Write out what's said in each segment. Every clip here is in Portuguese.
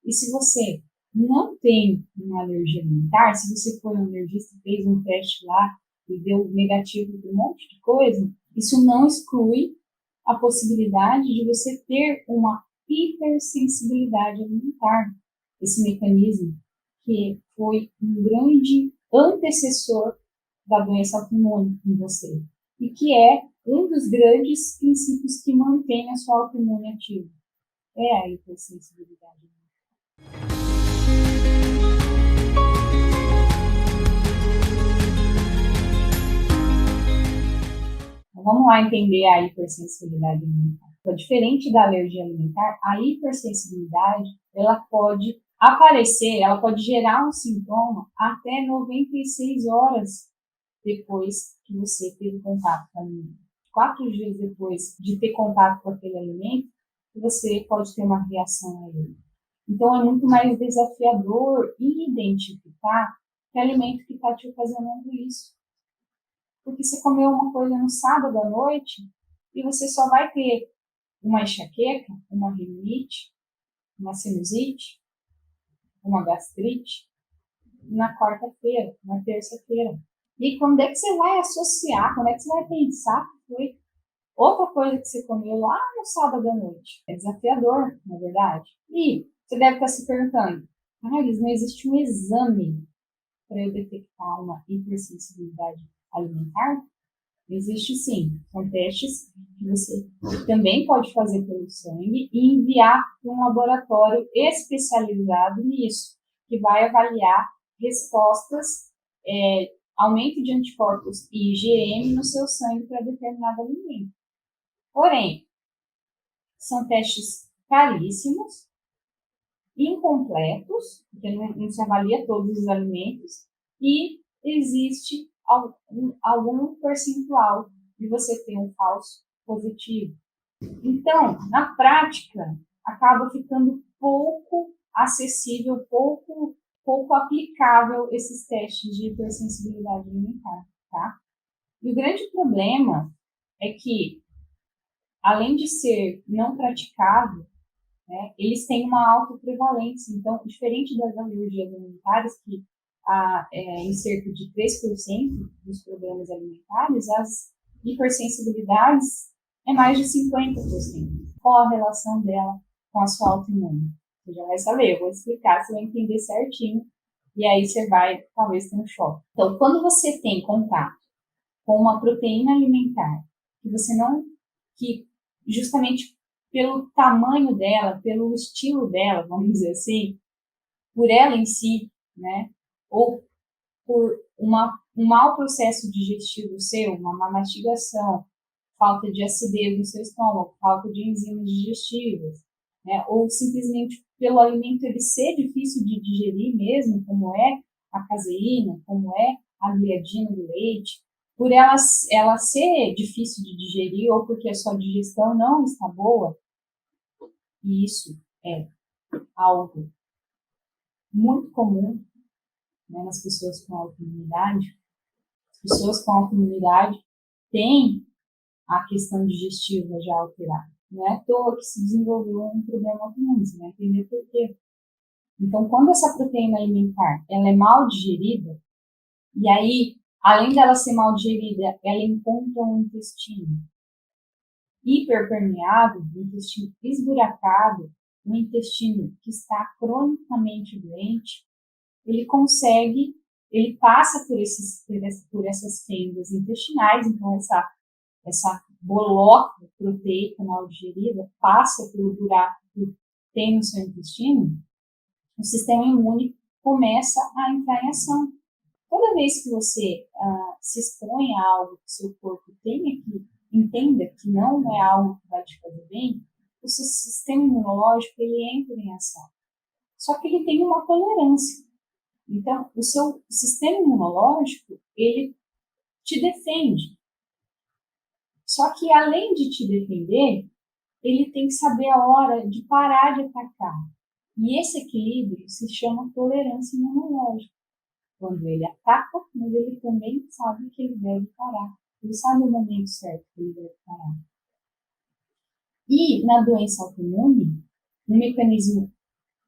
E se você não tem uma alergia alimentar, se você foi um alergista e fez um teste lá e deu negativo de um monte de coisa, isso não exclui a possibilidade de você ter uma hipersensibilidade alimentar. Esse mecanismo que foi um grande antecessor da doença autoimune em você e que é um dos grandes princípios que mantém a sua autoimune ativa. É a hipersensibilidade. Então, vamos lá entender a hipersensibilidade alimentar. Então, diferente da alergia alimentar, a hipersensibilidade ela pode aparecer, ela pode gerar um sintoma até 96 horas depois que você teve contato com o alimento. 4 dias depois de ter contato com aquele alimento, você pode ter uma reação a ele. Então, é muito mais desafiador identificar que alimento que está te ocasionando isso. Porque você comeu uma coisa no sábado à noite e você só vai ter uma enxaqueca, uma rinite, uma sinusite, uma gastrite na quarta-feira, na terça-feira. E quando é que você vai associar, quando é que você vai pensar que foi outra coisa que você comeu lá no sábado à noite? É desafiador, na verdade. E você deve estar se perguntando, mas não existe um exame para eu detectar uma hipersensibilidade alimentar? Existe sim. São testes que você também pode fazer pelo sangue e enviar para um laboratório especializado nisso, que vai avaliar respostas, aumento de anticorpos e IgM no seu sangue para determinado alimento. Porém, são testes caríssimos, incompletos, porque não se avalia todos os alimentos, e existe algum percentual de você ter um falso positivo. Então, na prática, acaba ficando pouco acessível, pouco aplicável esses testes de hipersensibilidade alimentar, tá? E o grande problema é que, além de ser não praticável, né, eles têm uma alta prevalência. Então, diferente das alergias alimentares, que em cerca de 3% dos problemas alimentares, as hipersensibilidades é mais de 50%. Qual a relação dela com a sua autoimune? Você já vai saber, eu vou explicar, você vai entender certinho, e aí você vai, talvez, ter um choque. Então, quando você tem contato com uma proteína alimentar, que justamente pelo tamanho dela, pelo estilo dela, vamos dizer assim, por ela em si, né, ou por um mau processo digestivo seu, uma má mastigação, falta de acidez no seu estômago, falta de enzimas digestivas, né, ou simplesmente pelo alimento ele ser difícil de digerir mesmo, como é a caseína, como é a gliadina do leite, por ela ser difícil de digerir ou porque a sua digestão não está boa, e isso é algo muito comum, né, nas pessoas com autoimunidade. As pessoas com autoimunidade têm a questão digestiva já alterada. Não é à toa que se desenvolveu um problema autoimune, você vai entender por quê. Então, quando essa proteína alimentar ela é mal digerida, e aí, além dela ser mal digerida, ela encontra um intestino hiperpermeável, um intestino esburacado, um intestino que está cronicamente doente, ele passa por essas fendas intestinais, então essa bolota proteica mal digerida passa pelo buraco que tem no seu intestino, o sistema imune começa a entrar em ação. Toda vez que você se expõe a algo que seu corpo entenda que não é algo que vai te fazer bem, o seu sistema imunológico ele entra em ação. Só que ele tem uma tolerância. Então, o seu sistema imunológico, ele te defende. Só que, além de te defender, ele tem que saber a hora de parar de atacar. E esse equilíbrio se chama tolerância imunológica. Quando ele ataca, mas ele também sabe que ele deve parar. Ele sabe o momento certo que ele deve parar. E, na doença autoimune, um mecanismo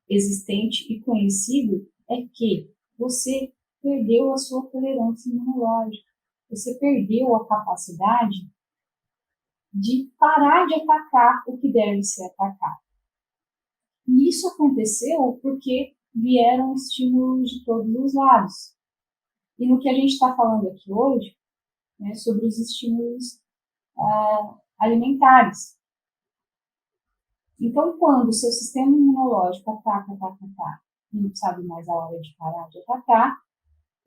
existente e conhecido é que você perdeu a sua tolerância imunológica. Você perdeu a capacidade de parar de atacar o que deve ser atacado. E isso aconteceu porque vieram estímulos de todos os lados. E no que a gente está falando aqui hoje, né, sobre os estímulos alimentares. Então, quando o seu sistema imunológico ataca, e não sabe mais a hora de parar de atacar,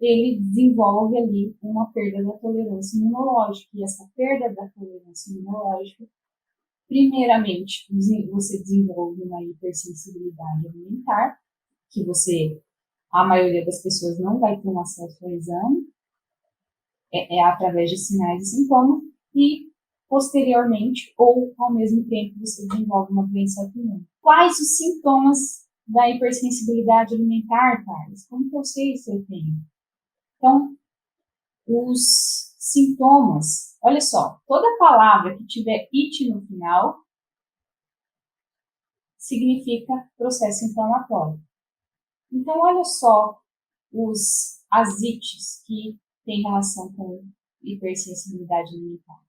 ele desenvolve ali uma perda da tolerância imunológica. E essa perda da tolerância imunológica, primeiramente, você desenvolve uma hipersensibilidade alimentar, que a maioria das pessoas não vai ter um acesso ao exame, é através de sinais e sintomas, e posteriormente, ou ao mesmo tempo, você desenvolve uma doença autoimune. Quais os sintomas da hipersensibilidade alimentar, Carlos? Como que eu sei se eu tenho? Então, os sintomas, olha só, toda palavra que tiver it no final significa processo inflamatório. Então, olha só as ites que têm relação com hipersensibilidade alimentar.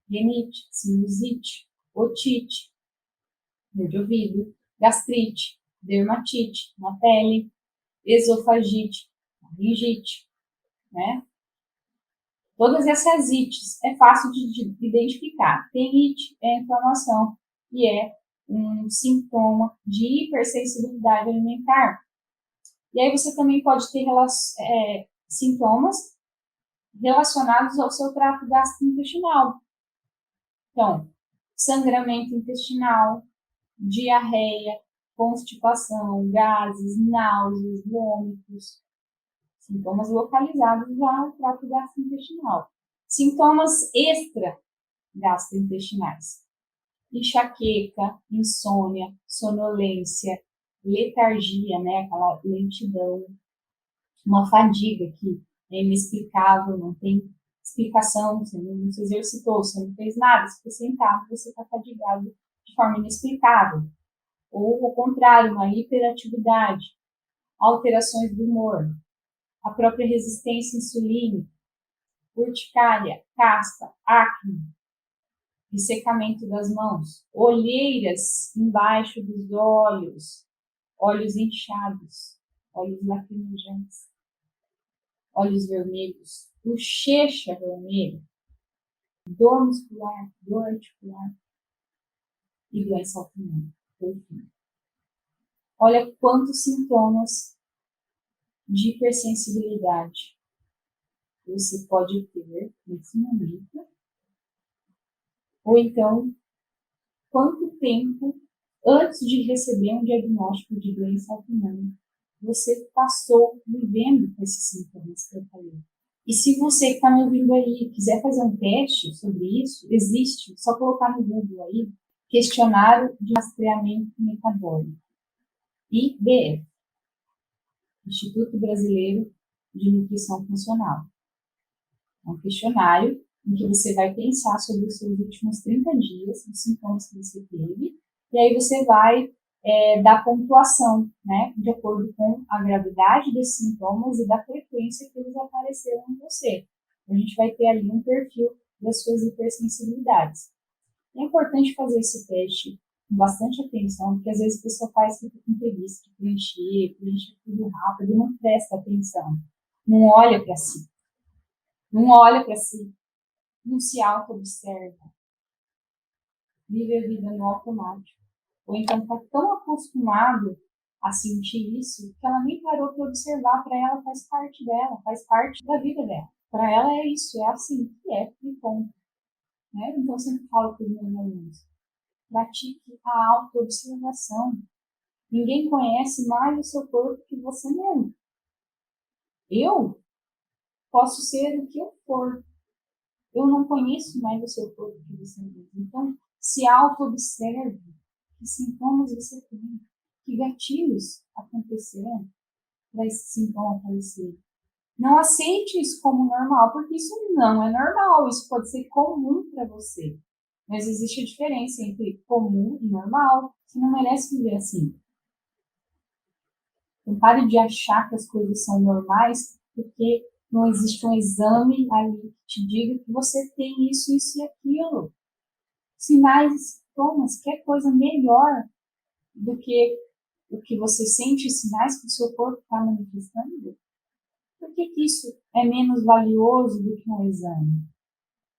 Rinite, sinusite, otite, dor de ouvido, gastrite, dermatite na pele, esofagite, faringite, né? Todas essas ites é fácil de identificar. Tem it, é inflamação, e é um sintoma de hipersensibilidade alimentar. E aí você também pode ter sintomas relacionados ao seu trato gastrointestinal. Então, sangramento intestinal, diarreia, constipação, gases, náuseas, vômitos. Sintomas localizados já no trato gastrointestinal. Sintomas extra-gastrointestinais. Enxaqueca, insônia, sonolência, letargia, né, aquela lentidão, uma fadiga que é inexplicável, não tem explicação, você não se exercitou, você não fez nada, você ficou sentado, você está fadigado de forma inexplicável. Ou, ao contrário, uma hiperatividade, alterações do humor, a própria resistência insulínica, urticária, caspa, acne, ressecamento das mãos, olheiras embaixo dos olhos, olhos inchados, olhos lacrimejantes, olhos vermelhos, bochecha vermelha, dor muscular, dor articular e doença autoimune, por fim. Olha quantos sintomas de hipersensibilidade você pode ter nesse momento, ou então, quanto tempo antes de receber um diagnóstico de doença autoimune você passou vivendo com esses sintomas que eu falei. E se você que está me ouvindo aí quiser fazer um teste sobre isso, existe, só colocar no Google aí, questionário de rastreamento metabólico, IBF, Instituto Brasileiro de Nutrição Funcional. É um questionário em que você vai pensar sobre os seus últimos 30 dias, os sintomas que você teve, e aí você vai dar pontuação, né, de acordo com a gravidade desses sintomas e da frequência que eles apareceram em você. A gente vai ter ali um perfil das suas hipersensibilidades. É importante fazer esse teste com bastante atenção, porque às vezes a pessoa faz fica com preguiça de preenche tudo rápido e não presta atenção. Não olha para si. Não olha para si. Não se auto-observa. Vive a vida no automático. Ou então está tão acostumado a sentir isso que ela nem parou para observar. Para ela faz parte dela, faz parte da vida dela. Para ela é isso, é assim que é, e ponto. Né? Então eu sempre falo para os meus alunos, pratique a auto-observação. Ninguém conhece mais o seu corpo que você mesmo. Eu posso ser o que eu for. Eu não conheço mais o seu corpo que você mesmo. Então, se auto-observe. Que sintomas você tem? Que gatilhos aconteceram para esse sintoma aparecer? Não aceite isso como normal, porque isso não é normal. Isso pode ser comum para você. Mas existe a diferença entre comum e normal. Você não merece viver assim. Então, pare de achar que as coisas são normais, porque não existe um exame ali que te diga que você tem isso, isso e aquilo. Sinais e sintomas, quer coisa melhor do que o que você sente, os sinais que o seu corpo está manifestando? Por que isso é menos valioso do que um exame?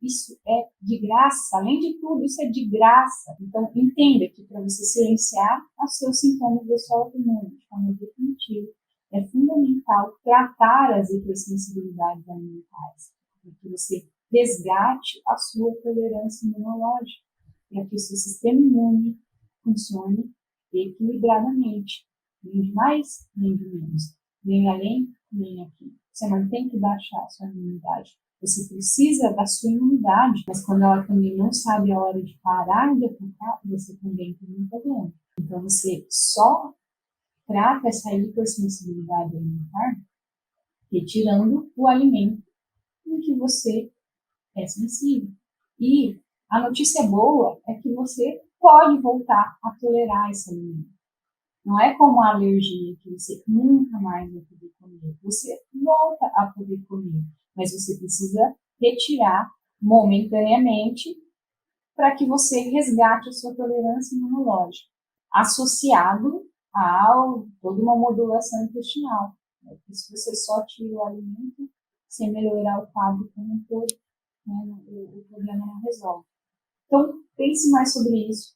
Isso é de graça, além de tudo, isso é de graça. Então, entenda que para você silenciar os seus sintomas da sua autoimune de forma definitiva, é fundamental tratar as hipersensibilidades alimentares, para que você resgate a sua tolerância imunológica, para que o seu sistema imune funcione equilibradamente, nem de mais, nem de menos, nem além, nem aqui. Você não tem que baixar a sua imunidade. Você precisa da sua imunidade, mas quando ela também não sabe a hora de parar de atacar, você também tem um problema. Então, você só trata essa hipersensibilidade alimentar retirando o alimento em que você é sensível. E a notícia boa é que você pode voltar a tolerar esse alimento. Não é como a alergia, que você nunca mais vai poder comer. Você volta a poder comer, mas você precisa retirar momentaneamente para que você resgate a sua tolerância imunológica, associado a toda uma modulação intestinal. Porque se você só tira o alimento sem melhorar o quadro como um todo, né, o problema não resolve. Então, pense mais sobre isso.